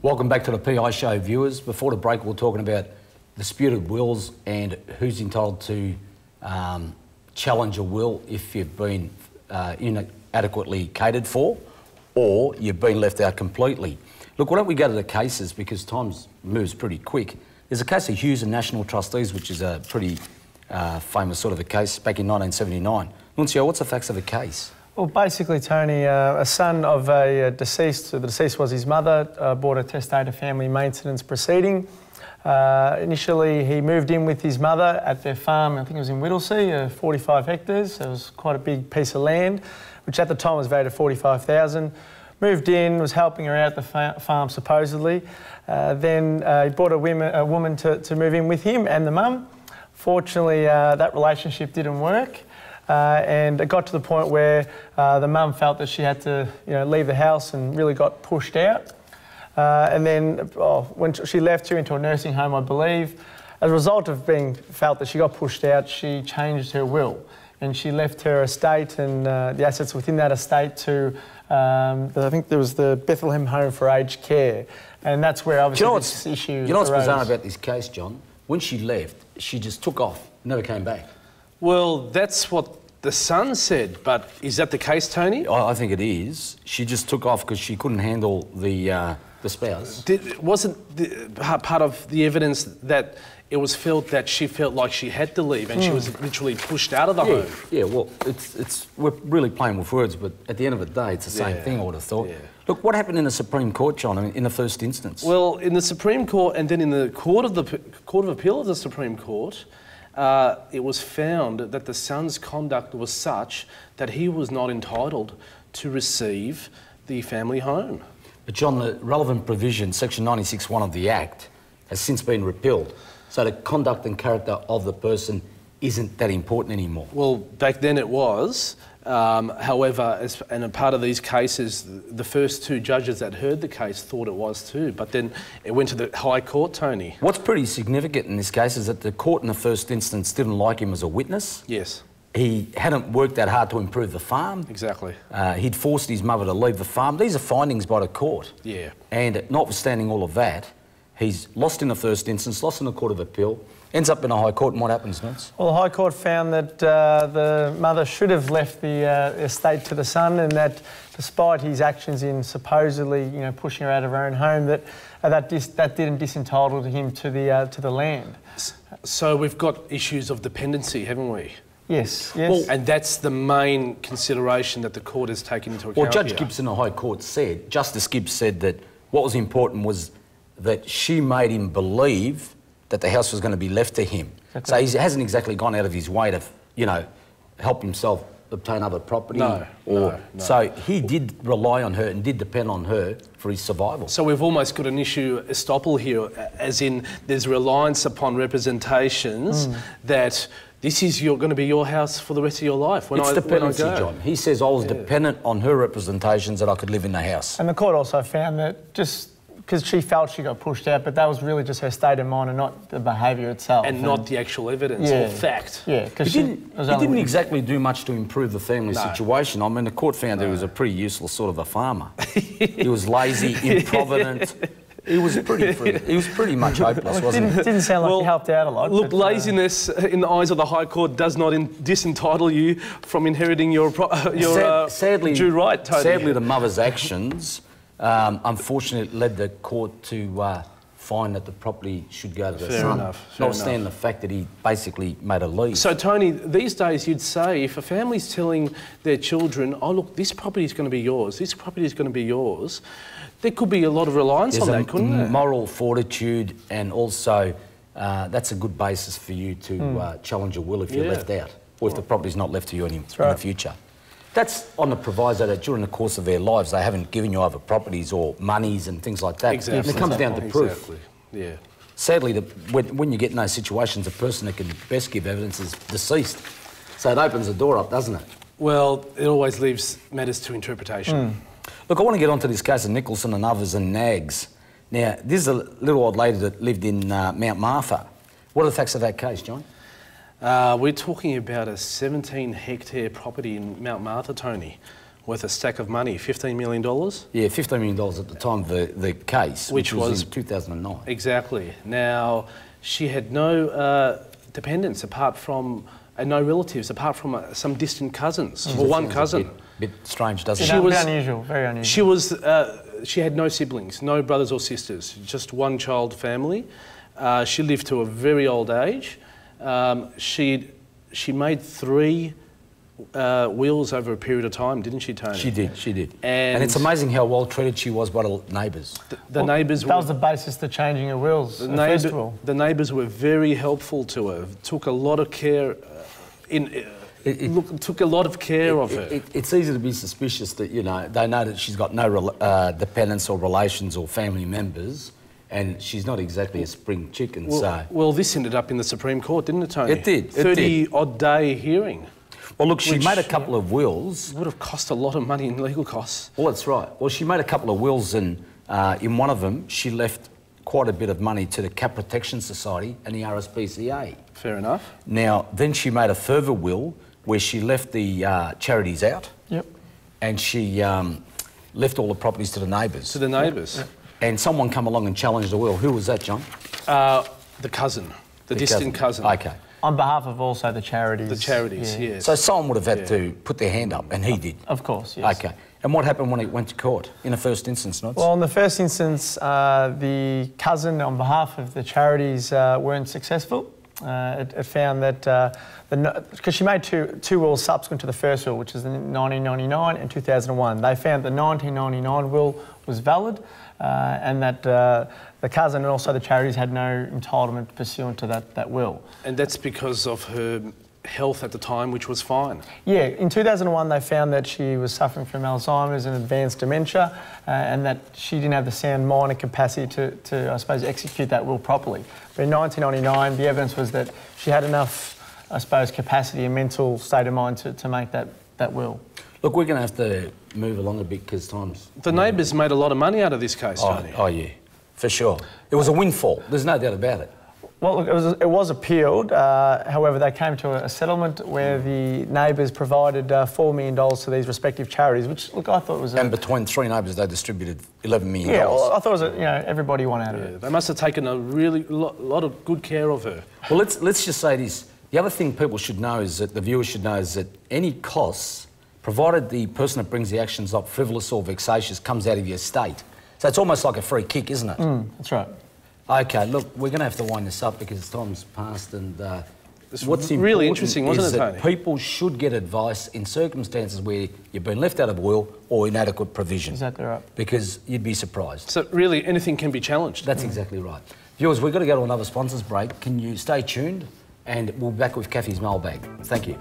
Welcome back to the PI Show, viewers. Before the break, we're talking about disputed wills and who's entitled to challenge a will if you've been inadequately catered for or you've been left out completely. Look, why don't we go to the cases, because time moves pretty quick. There's a case of Hughes and National Trustees, which is a pretty famous sort of a case back in 1979. Nuncio, what's the facts of the case? Well, basically, Tony, a son of a deceased, the deceased was his mother, bought a testator family maintenance proceeding. Initially, he moved in with his mother at their farm, I think it was in Whittlesea, 45 hectares. It was quite a big piece of land, which at the time was valued at $45,000. Moved in, was helping her out at the farm supposedly. Then he brought a woman to move in with him and the mum. Fortunately, that relationship didn't work. And it got to the point where the mum felt that she had to, leave the house and really got pushed out. And then when she left, she went to a nursing home, I believe. As a result of being felt that she got pushed out, she changed her will, and she left her estate and the assets within that estate to, I think there was the Bethlehem Home for Aged Care, and that's where obviously this issue arose. You know what's bizarre about this case, John? When she left, she just took off, never came back. Well, that's what the son said, but is that the case, Tony? I think it is. She just took off because she couldn't handle the spouse. Wasn't part of the evidence that it was felt that she felt like she had to leave and she was literally pushed out of the home? Yeah, well, we're really playing with words, but at the end of the day, it's the same thing, I would have thought. Yeah. Look, what happened in the Supreme Court, John, in the first instance? Well, in the Supreme Court and then in the Court of Appeal of the Supreme Court, it was found that the son's conduct was such that he was not entitled to receive the family home. But John, the relevant provision, section 96(1) of the Act, has since been repealed. So the conduct and character of the person isn't that important anymore. Well, back then it was. However, and a part of these cases, the first two judges that heard the case thought it was too, but then it went to the High Court, Tony. What's pretty significant in this case is that the court in the first instance didn't like him as a witness. Yes. He hadn't worked that hard to improve the farm. Exactly. He'd forced his mother to leave the farm. These are findings by the court. Yeah. And notwithstanding all of that, he's lost in the first instance, lost in the Court of Appeal, ends up in a High Court, and what happens next? Well, the High Court found that the mother should have left the estate to the son, and that despite his actions in supposedly, pushing her out of her own home, that didn't disentitle him to the land. So we've got issues of dependency, haven't we? Yes. Well, and that's the main consideration that the court has taken into account. Well, Judge Gibbs in the High Court said, Justice Gibbs said that what was important was that she made him believe that the house was going to be left to him. Okay. So he hasn't exactly gone out of his way to, help himself obtain other property. No. So he did rely on her and did depend on her for his survival. So we've almost got an issue, estoppel here, as in there's reliance upon representations that this is going to be your house for the rest of your life. It's dependency, John. He says I was dependent on her representations that I could live in the house. And the court also found that just because she felt she got pushed out, but that was really just her state of mind and not the behaviour itself. And not the actual evidence or fact. Yeah, because he didn't exactly do much to improve the family situation. I mean, the court found he was a pretty useless sort of a farmer. He was lazy, improvident. He was pretty much hopeless, wasn't he? It didn't sound like he helped out a lot. Look, laziness in the eyes of the High Court does not disentitle you from inheriting your sadly, due right, Tony. Sadly, the mother's actions unfortunately led the court to find that the property should go to the son. Notwithstanding the fact that he basically made a leave. So, Tony, these days you'd say if a family's telling their children, oh, look, this property is going to be yours, this property is going to be yours, there could be a lot of reliance on that, couldn't there? Moral fortitude, and also that's a good basis for you to challenge a will if you're left out, or if the property's not left to you in the future. That's on the proviso that during the course of their lives they haven't given you other properties or monies and things like that. Exactly. And it comes down to proof. Exactly. Yeah. Sadly, when you get in those situations, the person that can best give evidence is deceased. So it opens the door up, doesn't it? Well, it always leaves matters to interpretation. Look, I want to get onto this case of Nicholson and others and Nags. Now, this is a little old lady that lived in Mount Martha. What are the facts of that case, John? We're talking about a 17-hectare property in Mount Martha, Tony, worth a stack of money, $15 million. Yeah, $15 million at the time of the case, which was in 2009. Exactly. Now, she had no dependents apart from, and no relatives apart from some distant cousins, or one cousin. Bit strange, doesn't She it? was unusual, very unusual. She had no siblings, no brothers or sisters, just one child family. She lived to a very old age. She made 3 wills over a period of time, didn't she, Tony? She did. And it's amazing how well treated she was by the neighbours. The neighbours that was the basis to changing her wills. The neighbours were very helpful to her. Took a lot of care. Took a lot of care of her. It's easy to be suspicious that they know that she's got no dependents or relations or family members, and she's not exactly a spring chicken. Well, this ended up in the Supreme Court, didn't it, Tony? It did. 30-odd day hearing. Well, look, she made a couple of wills. It would have cost a lot of money in legal costs. Well, that's right. Well, she made a couple of wills, and in one of them, she left quite a bit of money to the Cat Protection Society and the RSPCA. Fair enough. Now, then she made a further will where she left the charities out. Yep. And she left all the properties to the neighbours. To the neighbours. Yep. And someone come along and challenged the will. Who was that, John? The cousin. The distant cousin. Okay. On behalf of also the charities. The charities, yes. So someone would have had to put their hand up, and he did. Of course, yes. Okay. And what happened when it went to court in the first instance, Nods? Well, in the first instance, the cousin on behalf of the charities weren't successful. It found that, because she made two wills subsequent to the first will, which is in 1999 and 2001. They found the 1999 will was valid and that the cousin and also the charities had no entitlement pursuant to that will. And that's because of her health at the time, which was fine. Yeah, in 2001 they found that she was suffering from Alzheimer's and advanced dementia and that she didn't have the sound mind and capacity to I suppose, execute that will properly. But in 1999 the evidence was that she had enough, I suppose, capacity and mental state of mind to make that will. Look, we're going to have to move along a bit because time's... The neighbours made a lot of money out of this case, Tony. Oh, yeah, for sure. It was a windfall. There's no doubt about it. Well, look, it was appealed. However, they came to a settlement where the neighbours provided $4 million to these respective charities, which, look, I thought was... And between 3 neighbours, they distributed $11 million. Yeah, well, I thought it was, everybody won out of it. They must have taken a really lot of good care of her. Well, let's just say this. The other thing people should know is that, the viewers should know, is that any costs, provided the person that brings the action's not frivolous or vexatious, comes out of your estate. So it's almost like a free kick, isn't it? That's right. Okay, look, we're going to have to wind this up because time's passed, and what's really important interesting, wasn't is it, that Tony? people should get advice in circumstances where you've been left out of a will or inadequate provision. Exactly right. Because you'd be surprised. So really, anything can be challenged. That's exactly right. Viewers, we've got to go to another sponsors break. Can you stay tuned? And we'll be back with Kathy's mailbag. Thank you.